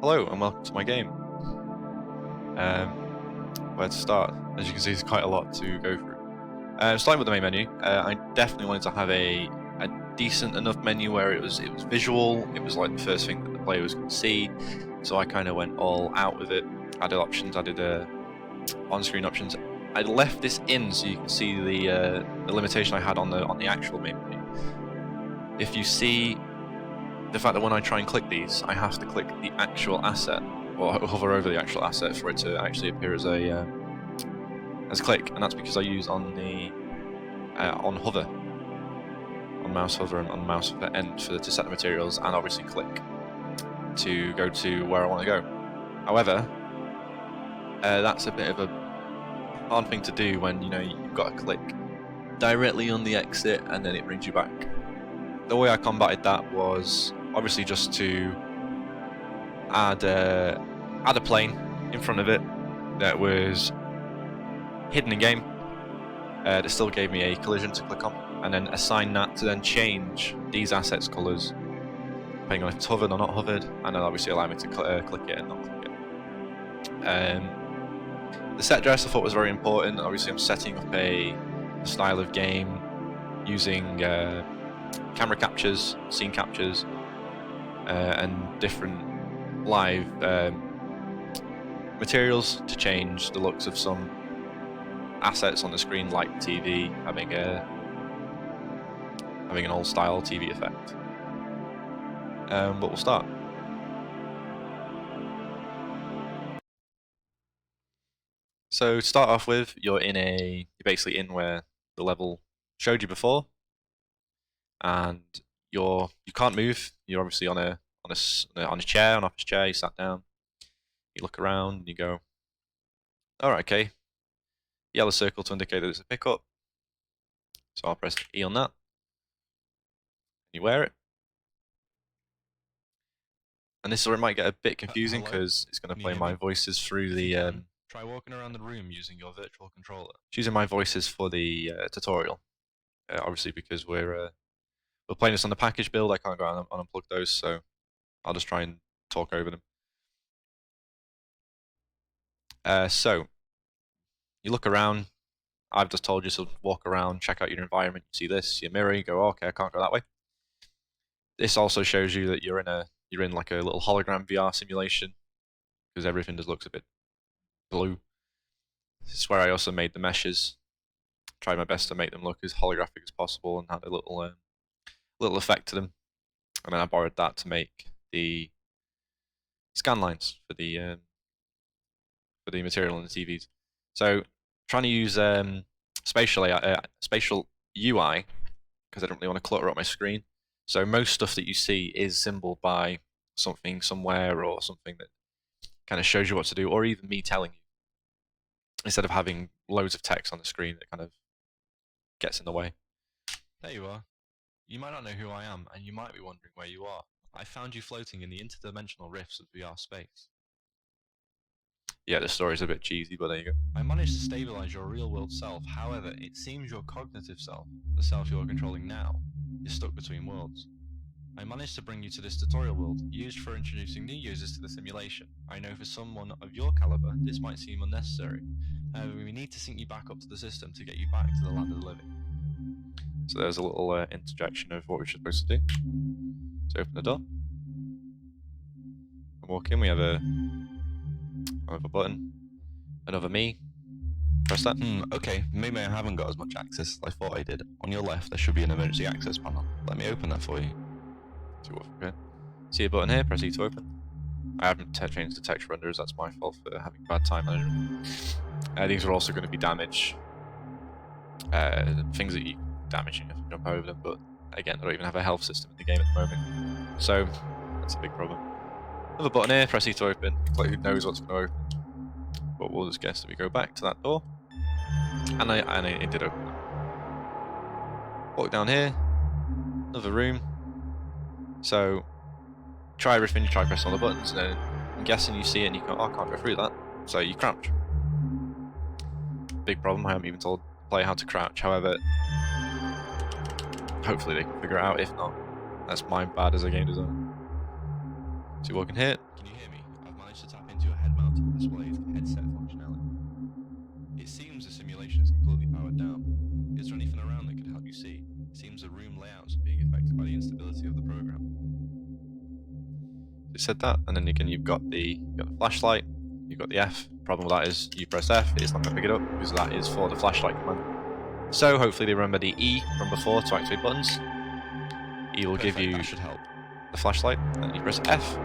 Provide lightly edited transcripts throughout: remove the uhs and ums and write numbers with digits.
Hello and welcome to my game. Where to start? As you can see, there's quite a lot to go through. Starting with the main menu, I definitely wanted to have a decent enough menu where it was visual. It was like the first thing that the player was going to see. So I kind of went all out with it. Added options, added on-screen options. I left this in so you can see the limitation I had on the actual main menu. If you see the fact that when I try and click these, I have to click the actual asset, or hover over the actual asset for it to actually appear as a click, and that's because I use on the on mouse hover and on mouse hover end to set the materials, and obviously click to go to where I want to go. However, that's a bit of a hard thing to do when you've got to click directly on the exit and then it brings you back. The way I combated that was obviously just to add a plane in front of it that was hidden in game, that still gave me a collision to click on, and then assign that to then change these assets colours depending on if it's hovered or not hovered, and then obviously allow me to click it and not click it. The set dress I thought was very important. Obviously I'm setting up a style of game using camera captures, scene captures, and different live materials to change the looks of some assets on the screen, like TV having an old style TV effect. But we'll start. So to start off with, you're basically in where the level showed you before, and you can't move. You're obviously on a chair, an office chair. You sat down. You look around and you go, all right, okay. Yellow circle to indicate that it's a pickup. So I'll press E on that. You wear it. And this is where it might get a bit confusing because it's going to play my voices through the. Try walking around the room using your virtual controller. Choosing my voices for the tutorial, obviously because we're playing this on the package build. I can't go out and unplug those, so I'll just try and talk over them. So you look around. I've just told you to walk around, check out your environment. You see this, your mirror. You go, oh, okay, I can't go that way. This also shows you that you're in like a little hologram VR simulation because everything just looks a bit blue. This is where I also made the meshes. Tried my best to make them look as holographic as possible and had a little effect to them. And then I borrowed that to make the scan lines for the material on the TVs. So trying to use spatial UI because I don't really want to clutter up my screen. So most stuff that you see is symboled by something somewhere or something that kind of shows you what to do, or even me telling you, instead of having loads of text on the screen that kind of gets in the way. There you are. You might not know who I am, and you might be wondering where you are. I found you floating in the interdimensional rifts of VR space. Yeah, the story's a bit cheesy, but there you go. I managed to stabilize your real-world self. However, it seems your cognitive self, the self you are controlling now, is stuck between worlds. I managed to bring you to this tutorial world, used for introducing new users to the simulation. I know for someone of your caliber, this might seem unnecessary. However, we need to sync you back up to the system to get you back to the land of the living. So there's a little interjection of what we're supposed to do. So open the door. And walk in, we have a button. Another me. Press that. Okay, maybe I haven't got as much access as I thought I did. On your left, there should be an emergency access panel. Let me open that for you. See a button here, press E to open. I haven't changed the texture renders, that's my fault for having bad time management. These are also going to be damage. Things that you damage if you jump over them, but again, I don't even have a health system in the game at the moment. So, that's a big problem. Another button here, press E to open. Like, who knows what's going to open. But we'll just guess that we go back to that door. And it did open. Walk down here. Another room. So, try everything, you try pressing all the buttons, and then I'm guessing you see it and you go, oh, I can't go through that. So you crouch. Big problem, I haven't even told the player how to crouch. However, hopefully they can figure it out. If not, that's my bad as a game designer. So you walk in here. Can you hear me? said that, and then again you've got the flashlight, you've got the F. Problem with that is you press F, it's not going to pick it up because that is for the flashlight command. So hopefully they remember the E from before to activate buttons. E will give you that should help. the flashlight, and you press F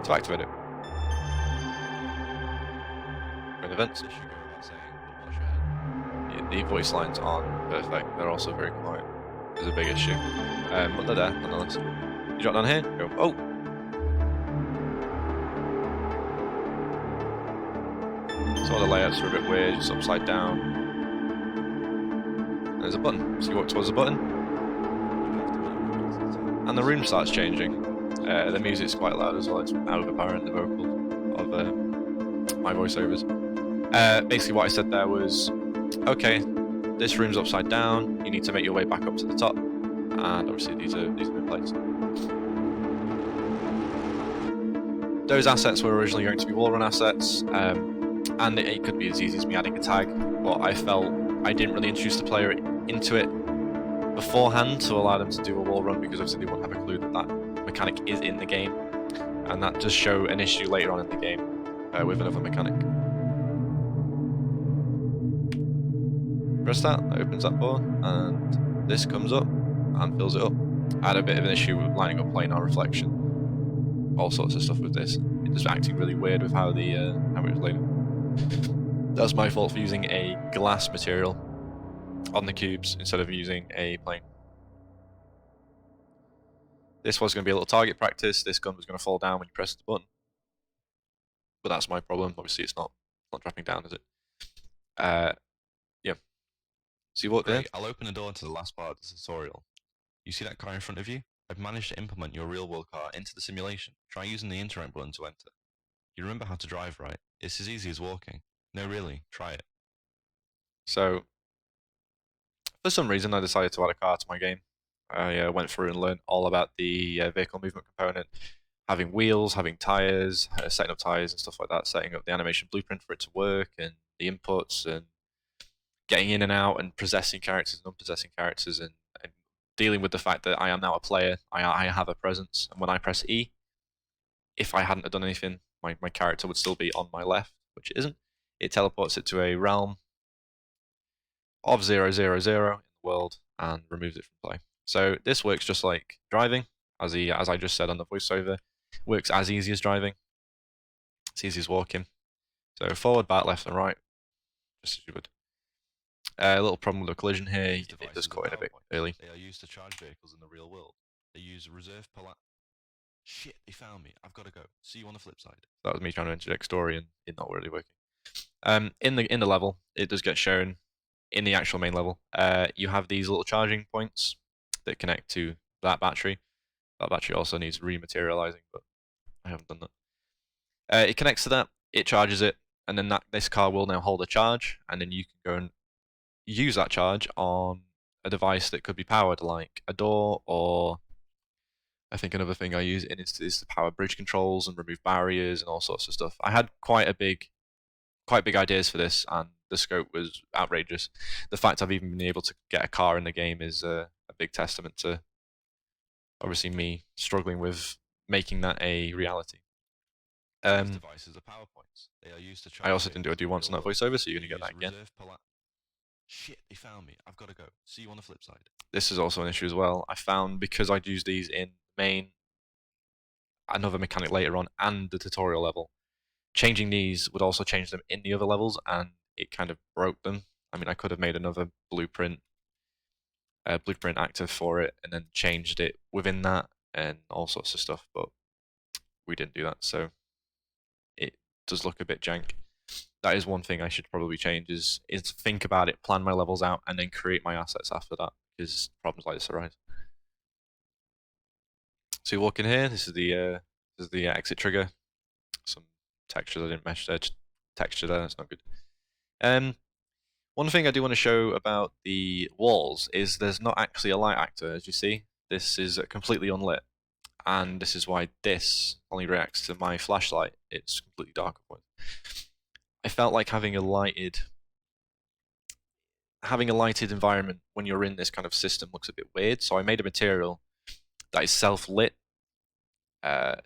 to activate it. Go in events. This should go without saying, but watch your head. The voice lines aren't perfect, they're also very quiet. There's a big issue. But they're there, nonetheless. You drop down here, go, oh! Some of the layouts are a bit weird, just upside down. There's a button, so you walk towards the button, and the room starts changing. The music's quite loud as well, it's overpowering the vocal of my voiceovers. Basically what I said there was, okay, this room's upside down, you need to make your way back up to the top, and obviously these are in place. Those assets were originally going to be wall run assets, and it could be as easy as me adding a tag, but I felt I didn't really introduce the player into it beforehand to allow them to do a wall run, because obviously they won't have a clue that that mechanic is in the game, and that does show an issue later on in the game with another mechanic. Press that opens that door, and this comes up and fills it up. I had a bit of an issue with lining up planar reflection, all sorts of stuff with this. It was acting really weird with how the how it was laid. That's my fault for using a glass material on the cubes instead of using a plane. This was going to be a little target practice. This gun was going to fall down when you press the button, but that's my problem. Obviously, it's not dropping down, is it? Yeah. So you walk there. I'll open the door to the last part of the tutorial. You see that car in front of you? I've managed to implement your real-world car into the simulation. Try using the interact button to enter. You remember how to drive, right? It's as easy as walking. No, really, try it. So, for some reason, I decided to add a car to my game. I went through and learned all about the vehicle movement component, having wheels, having tires, setting up tires and stuff like that, setting up the animation blueprint for it to work, and the inputs, and getting in and out, and possessing characters and unpossessing characters, and dealing with the fact that I am now a player, I have a presence, and when I press E, if I hadn't have done anything, my character would still be on my left, which it isn't. It teleports it to a realm of 000 in the world and removes it from play. So this works just like driving, as I just said on the voiceover. Works as easy as driving. It's easy as walking. So forward, back, left, and right, just as you would. A little problem with the collision here. It does cut in a bit early. They are used to charge vehicles in the real world. They use reserve Shit, they found me. I've got to go. See you on the flip side. That was me trying to interject story and it not really working. In the level, it does get shown in the actual main level. You have these little charging points that connect to that battery. That battery also needs rematerializing, but I haven't done that. It connects to that, it charges it, and then this car will now hold a charge, and then you can go and use that charge on a device that could be powered, like a door, or I think another thing I use it is to power bridge controls and remove barriers and all sorts of stuff. I had quite big ideas for this, and the scope was outrageous. The fact I've even been able to get a car in the game is a big testament to obviously me struggling with making that a reality. These devices are PowerPoints. They are used to I also didn't do a do once on that voiceover, so you're going to get that again. Shit, they found me. I've got to go. See you on the flip side. This is also an issue as well. I found because I'd used these in main, another mechanic later on, and the tutorial level, changing these would also change them in the other levels, and it kind of broke them. I mean, I could have made another blueprint active for it, and then changed it within that, and all sorts of stuff, but we didn't do that, so it does look a bit jank. That is one thing I should probably change, is think about it, plan my levels out, and then create my assets after that, because problems like this arise. So you walk in here, this is the exit trigger. Some textures I didn't mesh there, texture there, that's not good. One thing I do want to show about the walls is there's not actually a light actor, as you see. This is completely unlit, and this is why this only reacts to my flashlight. It's completely dark. I felt like having a lighted environment when you're in this kind of system looks a bit weird, so I made a material that is self-lit,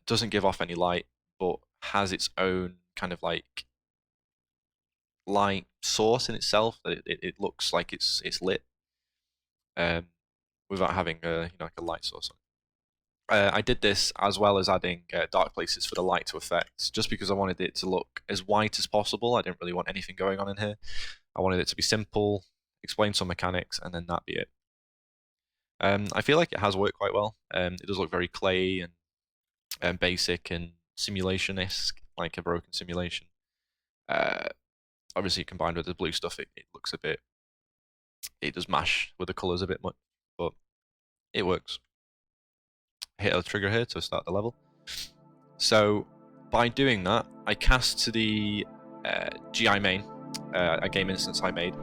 doesn't give off any light, but has its own kind of like light source in itself. That it looks like it's lit, um, without having a like a light source on it. I did this as well as adding dark places for the light to affect, just because I wanted it to look as white as possible. I didn't really want anything going on in here. I wanted it to be simple, explain some mechanics, and then that be it. I feel like it has worked quite well. It does look very clay and basic and simulation-esque, like a broken simulation. Obviously, combined with the blue stuff, it looks a bit. It does mash with the colours a bit much, but it works. Hit a trigger here to start the level. So by doing that, I cast to the GI main, a game instance I made,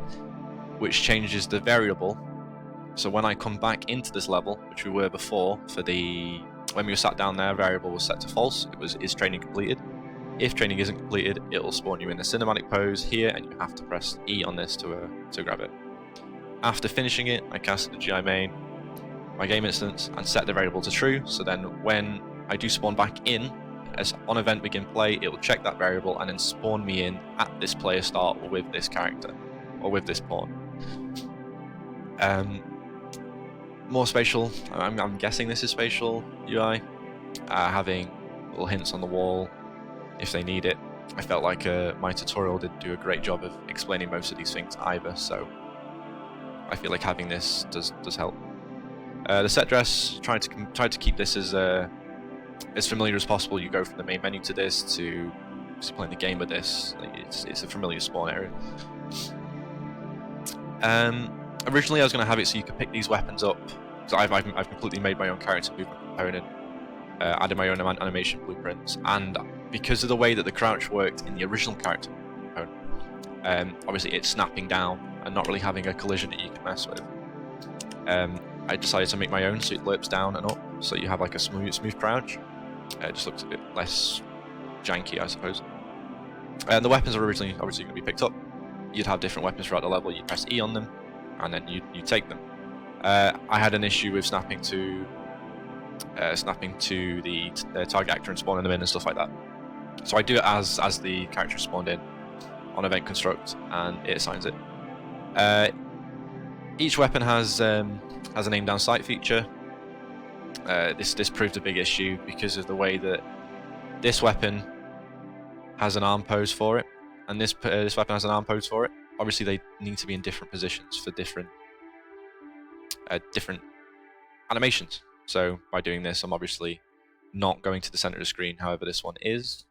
which changes the variable. So when I come back into this level, which we were before, when we were sat down there, variable was set to false. It was, is training completed? If training isn't completed, it will spawn you in a cinematic pose here, and you have to press E on this to grab it. After finishing it, I cast the GI main, my game instance, and set the variable to true. So then when I do spawn back in, as on event begin play, it will check that variable and then spawn me in at this player start or with this character or with this pawn. More spatial. I'm guessing this is spatial UI, having little hints on the wall if they need it. I felt like my tutorial didn't do a great job of explaining most of these things either, so I feel like having this does help. The set dress, trying to keep this as familiar as possible. You go from the main menu to this to playing the game with this. It's a familiar spawn area. Originally, I was going to have it so you could pick these weapons up. So I've completely made my own character movement component, added my own animation blueprints, and because of the way that the crouch worked in the original character component, obviously it's snapping down and not really having a collision that you can mess with. I decided to make my own, so it lerps down and up, so you have like a smooth crouch. It just looks a bit less janky, I suppose. And the weapons are originally obviously going to be picked up. You'd have different weapons throughout the level. You press E on them, and then you take them. I had an issue with snapping to the target actor and spawning them in and stuff like that. So I do it as the character spawned in on event construct, and it assigns it. Each weapon has an aim down sight feature. This proved a big issue because of the way that this weapon has an arm pose for it, and this weapon has an arm pose for it. Obviously, they need to be in different positions for different animations. So by doing this, I'm obviously not going to the center of the screen. However, this one is.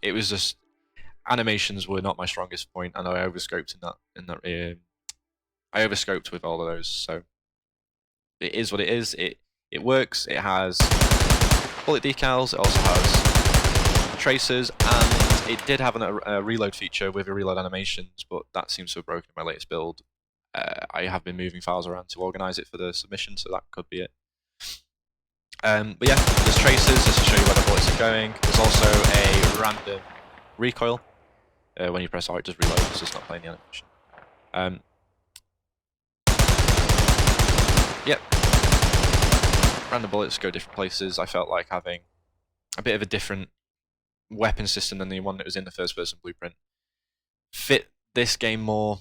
It was just animations were not my strongest point, and I overscoped I overscoped with all of those. So it is what it is. It works. It has bullet decals. It also has tracers, and it did have a reload feature with a reload animations, but that seems to have broken in my latest build. I have been moving files around to organize it for the submission, so that could be it. But yeah, there's tracers just to show you where the bullets are going. There's also a random recoil. When you press R, it just reloads. It's just not playing the animation. Yep. Random bullets go different places. I felt like having a bit of a different weapon system than the one that was in the first-person blueprint fit this game more,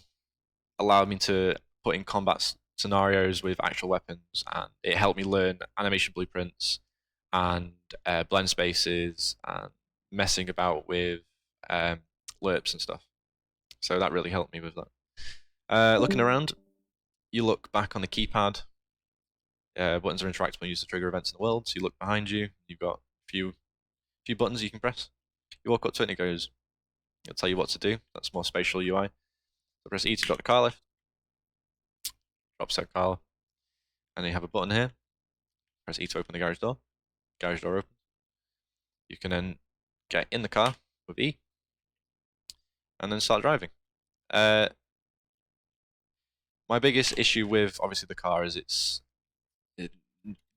allowed me to put in combat scenarios with actual weapons, and it helped me learn animation blueprints and blend spaces and messing about with lerps and stuff. So that really helped me with that. Looking around, you look back on the keypad. Buttons are interactable, used to trigger events in the world. So you look behind you, you've got a few buttons you can press. You walk up to it and it goes, it'll tell you what to do. That's more spatial UI. So press E to drop the car lift. Drops out car. And then you have a button here. Press E to open the garage door. Garage door opens. You can then get in the car with E. And then start driving. My biggest issue with obviously the car is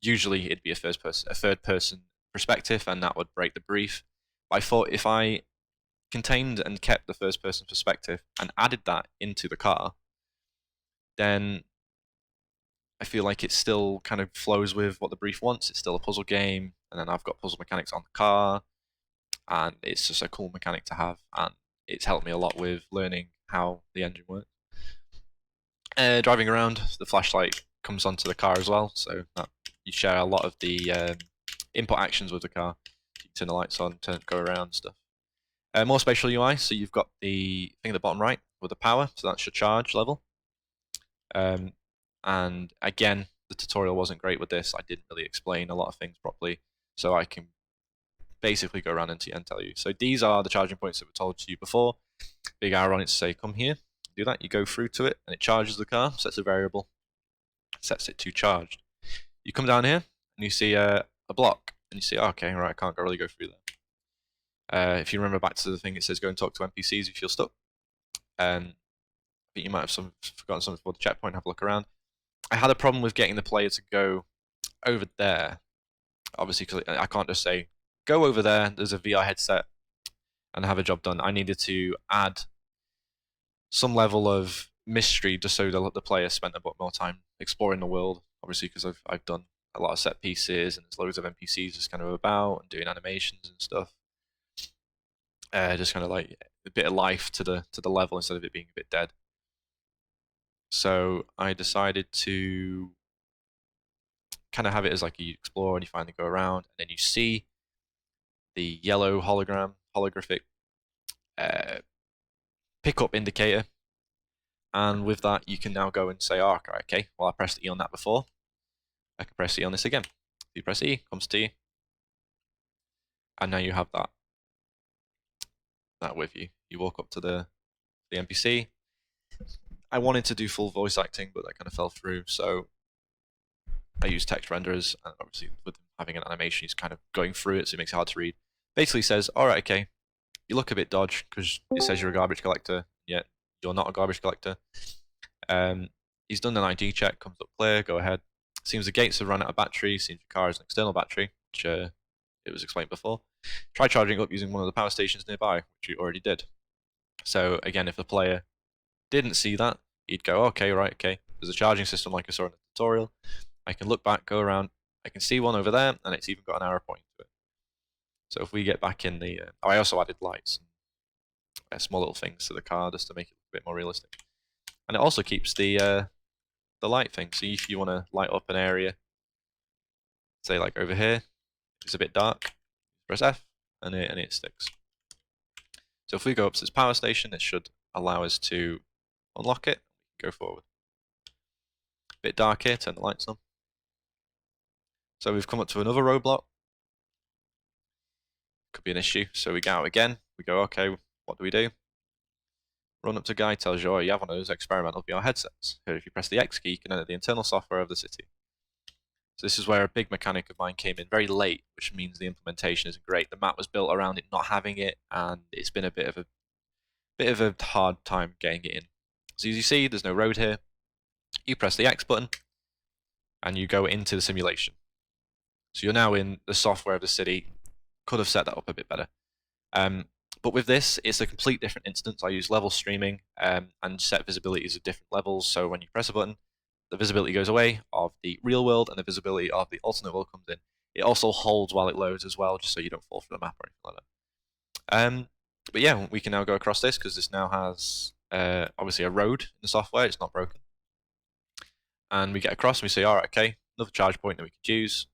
usually it'd be a third person perspective, and that would break the brief. I thought if I contained and kept the first person perspective and added that into the car, then I feel like it still kind of flows with what the brief wants. It's still a puzzle game. and then I've got puzzle mechanics on the car, and it's just a cool mechanic to have, and it's helped me a lot with learning how the engine works. Driving around, the flashlight comes onto the car as well, so that you share a lot of the input actions with the car. You turn the lights on, go around, stuff. More spatial UI, so you've got the thing at the bottom right with the power, so that's your charge level. And again, the tutorial wasn't great with this. I didn't really explain a lot of things properly, so I can basically go around and tell you. So these are the charging points that were told to you before. Big arrow on it to say come here. Do that. You go through to it, and it charges the car. Sets a variable. Sets it to charged. You come down here, and you see a block, and you see, oh, okay, right, I can't really go through there. If you remember back to the thing, it says go and talk to NPCs if you're stuck. I think you might have forgotten something before the checkpoint. Have a look around. I had a problem with getting the player to go over there, obviously, because I can't just say go over there. There's a VR headset, and have a job done. I needed to add some level of mystery just so the player spent a bit more time exploring the world. Obviously, because I've done a lot of set pieces and there's loads of NPCs just kind of about and doing animations and stuff. Just kind of like a bit of life to the level instead of it being a bit dead. So I decided to kind of have it as like you explore and you finally go around, and then you see the yellow holographic pickup indicator, and with that you can now go and say, oh, okay, well I pressed E on that before, I can press E on this again. If you press E, comes to you, and now you have that with you. You walk up to the NPC. I wanted to do full voice acting, but that kind of fell through, so I use text renderers, and obviously with having an animation, he's kind of going through it, so it makes it hard to read. Basically says, alright, okay, you look a bit dodge, because it says you're a garbage collector, yet you're not a garbage collector. He's done an ID check, comes up clear, go ahead. Seems the gates have run out of battery, seems your car has an external battery, which it was explained before. Try charging up using one of the power stations nearby, which you already did. So again, if the player didn't see that, he'd go, okay, right, okay, there's a charging system like I saw in the tutorial. I can look back, go around, I can see one over there, and it's even got an arrow pointing to it. So if we get back in the... I also added lights, small little things to the car just to make it a bit more realistic. And it also keeps the light thing, so if you want to light up an area, say like over here, it's a bit dark, press F, and it sticks. So if we go up to this power station, it should allow us to unlock it, go forward. A bit dark here, turn the lights on. So we've come up to another roadblock. Could be an issue, so we go out again, we go, okay, what do we do? Run up to guy, tells you, oh, you have one of those experimental VR headsets. Here, if you press the X key, you can enter the internal software of the city. So this is where a big mechanic of mine came in very late, which means the implementation isn't great. The map was built around it not having it, and it's been a bit of a hard time getting it in. So as you see, there's no road here. You press the X button, and you go into the simulation. So you're now in the software of the city. Could have set that up a bit better. But with this, it's a complete different instance. I use level streaming and set visibilities of different levels. So when you press a button, the visibility goes away of the real world and the visibility of the alternate world comes in. It also holds while it loads as well, just so you don't fall through the map or anything like that. But yeah, we can now go across this because this now has obviously a road in the software. It's not broken. And we get across and we say, all right, okay, another charge point that we could use.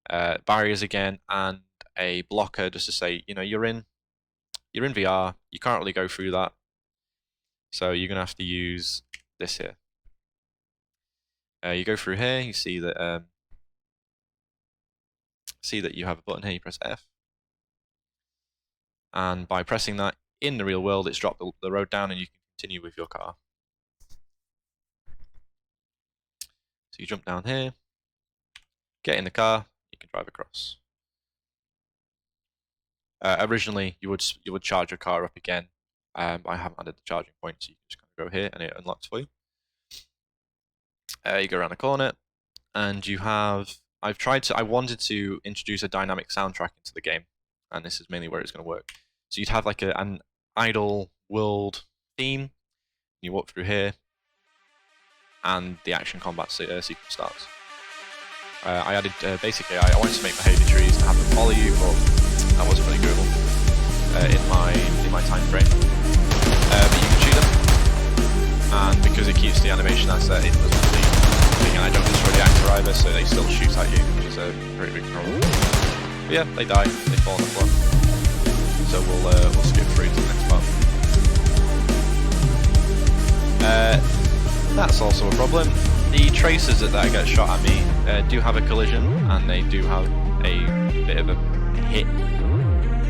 Barriers again, and a blocker just to say, you know, you're in VR, you can't really go through that, so you're gonna have to use this here. You go through here, you see that you have a button here. You press F, and by pressing that in the real world, it's dropped the road down, and you can continue with your car. So you jump down here, get in the car, you can drive across. Originally, you would charge your car up again. I haven't added the charging point, so you can just kind of go here and it unlocks for you. You go around the corner, and you have... I wanted to introduce a dynamic soundtrack into the game, and this is mainly where it's going to work. So you'd have like an idle world theme. You walk through here, and the action combat sequence starts. I added basically I wanted to make behavior trees and have them follow you, but that wasn't really doable in my time frame. But you can shoot them, and because it keeps the animation asset, it doesn't bleed, and I don't destroy the actor either, so they still shoot at you, which is a pretty big problem. But yeah, they die, they fall on the floor. So we'll skip through to the next part. That's also a problem. The tracers that get shot at me do have a collision, and they do have a bit of a hit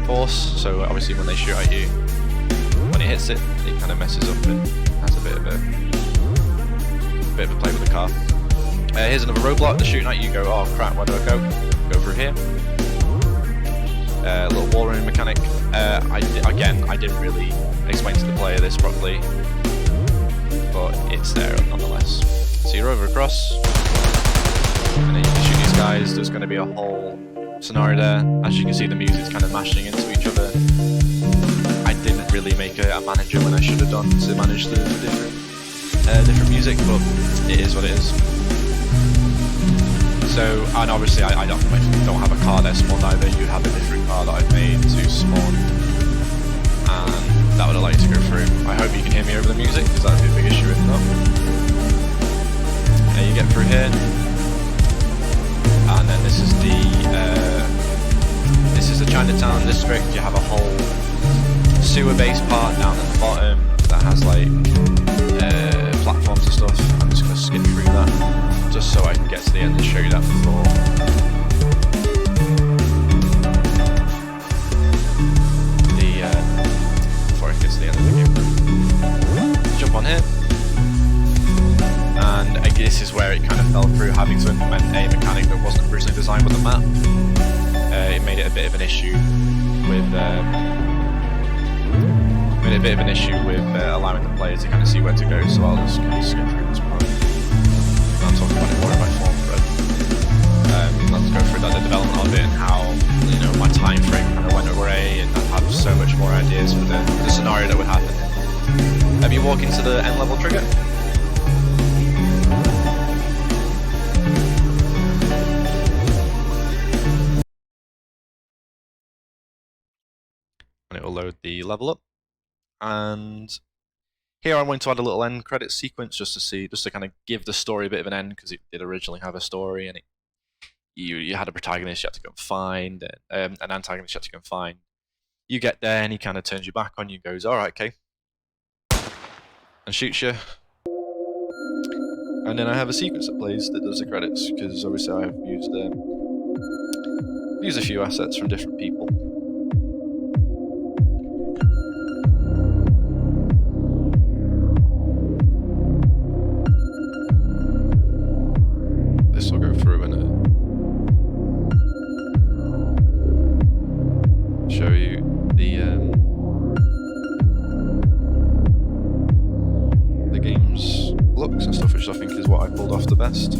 force, so obviously when they shoot at you, when it hits it, it kind of messes up and has a bit of a play with the car. Here's another roadblock, they're shooting at you, go, oh crap, where do I go? Go through here. A little wall running mechanic. I didn't really explain to the player this properly, but it's there nonetheless. So you're over across, and then you can shoot these guys. There's going to be a whole scenario there. As you can see, the music's kind of mashing into each other. I didn't really make a manager when I should have done to manage the different music, but it is what it is. So, and obviously I don't have a car there spawned either. You have a different car that I've made to spawn, and that would allow you to go through. I hope you can hear me over the music, because that would be a big issue if not. You get through here, and then this is the Chinatown district. You have a whole sewer-based part down at the bottom that has like platforms and stuff. I'm just going to skip through that, just so I can get to the end and show you that before I get to the end of the game. Jump on here. And this is where it kind of fell through, having to implement a mechanic that wasn't originally designed with the map. It made it a bit of an issue with allowing the player to kind of see where to go. So I'll just kind of skip through this part. I'll talk about it more in my form thread. Let's go through the development of it and how my time frame kind of went away, and I have so much more ideas for the scenario that would happen. You walk into the end level trigger. And it will load the level up, and here I want to add a little end credit sequence just to kind of give the story a bit of an end, because it did originally have a story, and you had a protagonist you had to go and find, an antagonist you had to go and find. You get there and he kind of turns you back on you, goes, alright, okay, and shoots you. And then I have a sequence that plays that does the credits, because obviously I have used a few assets from different people. This will go through and show you the game's looks and stuff, which I think is what I pulled off the best.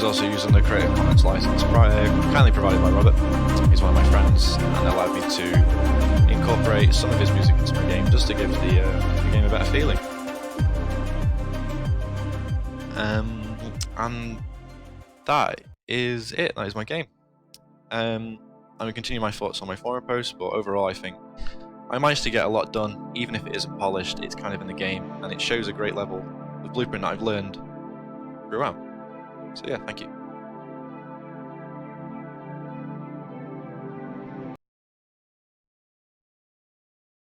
Also using the Creative Commons license, kindly provided by Robert. He's one of my friends, and allowed me to incorporate some of his music into my game, just to give the game a better feeling. And that is it. That is my game. I'm going to continue my thoughts on my forum posts, but overall I think I managed to get a lot done. Even if it isn't polished, it's kind of in the game, and it shows a great level of blueprint that I've learned throughout. So yeah, thank you.